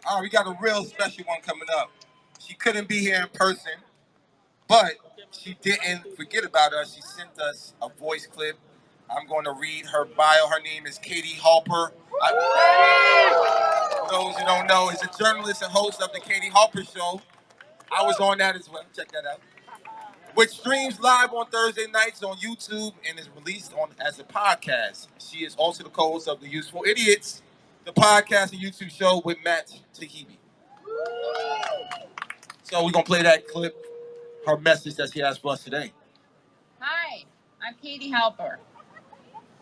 All right, we got a real special one coming up. She couldn't be here in person, but she didn't forget about us. She sent us a voice clip. I'm going to read her bio. Her name is Katie Halper. For those who don't know, is a journalist and host of the Katie Halper Show. I was on that as well. Check that out. Which streams live on Thursday nights on YouTube and is released on as a podcast. She is also the co-host of The Useful Idiots, the podcast and YouTube show with Matt Tahibi. So we're going to play that clip, her message that she has for us today. Hi, I'm Katie Halper.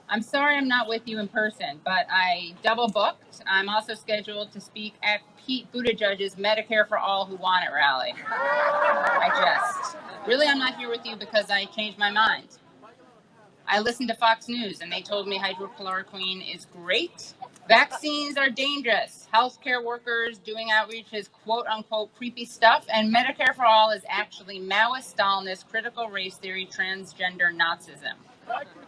I'm sorry I'm not with you in person, but I double booked. I'm also scheduled to speak at Pete Buttigieg's Medicare for All Who Want It rally. I'm not here with you because I changed my mind. I listened to Fox News and they told me hydrochloroquine is great. Vaccines are dangerous. Healthcare workers doing outreach is quote unquote creepy stuff. And Medicare for All is actually Maoist, Stalinist, critical race theory, transgender Nazism.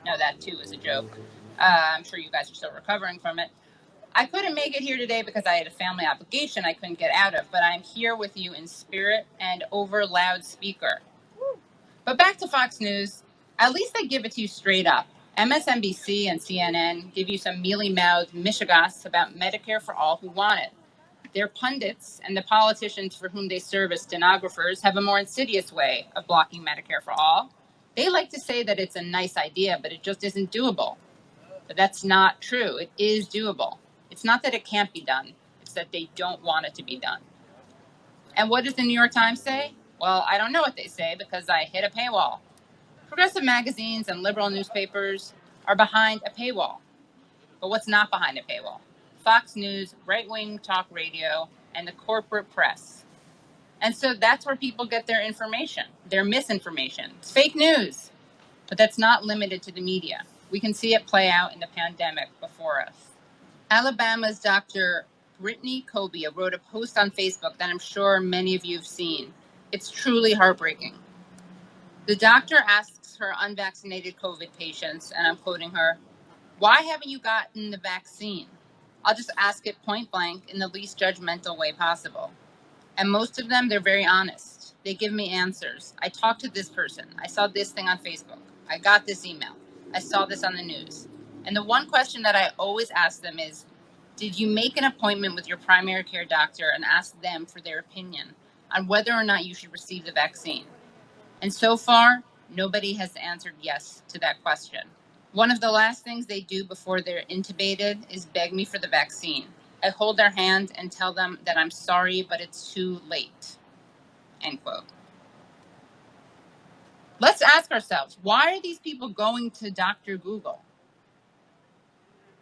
No, that too is a joke. I'm sure you guys are still recovering from it. I couldn't make it here today because I had a family obligation I couldn't get out of, but I'm here with you in spirit and over loudspeaker. But back to Fox News. At least they give it to you straight up. MSNBC and CNN give you some mealy-mouthed mishigas about Medicare for all who want it. Their pundits and the politicians for whom they serve as stenographers have a more insidious way of blocking Medicare for all. They like to say that it's a nice idea, but it just isn't doable. But that's not true. It is doable. It's not that it can't be done. It's that they don't want it to be done. And what does the New York Times say? Well, I don't know what they say because I hit a paywall. Progressive magazines and liberal newspapers are behind a paywall. But what's not behind a paywall? Fox News, right-wing talk radio, and the corporate press. And so that's where people get their information, their misinformation. It's fake news. But that's not limited to the media. We can see it play out in the pandemic before us. Alabama's Dr. Brittany Cobia wrote a post on Facebook that I'm sure many of you have seen. It's truly heartbreaking. The doctor asks her unvaccinated COVID patients, and I'm quoting her, "Why haven't you gotten the vaccine?" I'll just ask it point blank in the least judgmental way possible. And most of them, they're very honest. They give me answers. I talked to this person. I saw this thing on Facebook. I got this email. I saw this on the news. And the one question that I always ask them is, did you make an appointment with your primary care doctor and ask them for their opinion on whether or not you should receive the vaccine? And so far, nobody has answered yes to that question. One of the last things they do before they're intubated is beg me for the vaccine. I hold their hand and tell them that I'm sorry, but it's too late. End quote. Let's ask ourselves, why are these people going to Dr. Google?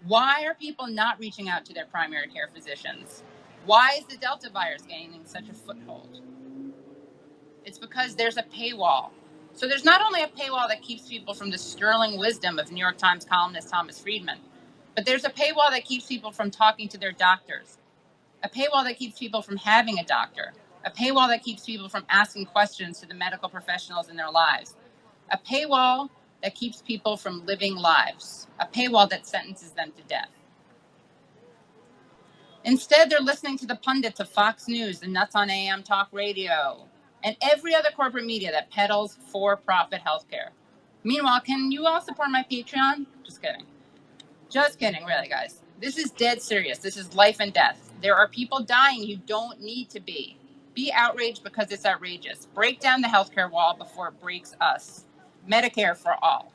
Why are people not reaching out to their primary care physicians? Why is the Delta virus gaining such a foothold? It's because there's a paywall. So there's not only a paywall that keeps people from the sterling wisdom of New York Times columnist Thomas Friedman, but there's a paywall that keeps people from talking to their doctors, a paywall that keeps people from having a doctor, a paywall that keeps people from asking questions to the medical professionals in their lives, a paywall that keeps people from living lives, a paywall that sentences them to death. Instead, they're listening to the pundits of Fox News, the nuts on AM talk radio, and every other corporate media that peddles for-profit healthcare. Meanwhile, can you all support my Patreon? Just kidding. Just kidding, really, guys. This is dead serious. This is life and death. There are people dying who don't need to be. Be outraged because it's outrageous. Break down the healthcare wall before it breaks us. Medicare for all.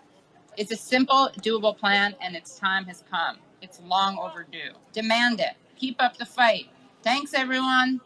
It's a simple, doable plan, and its time has come. It's long overdue. Demand it. Keep up the fight. Thanks, everyone.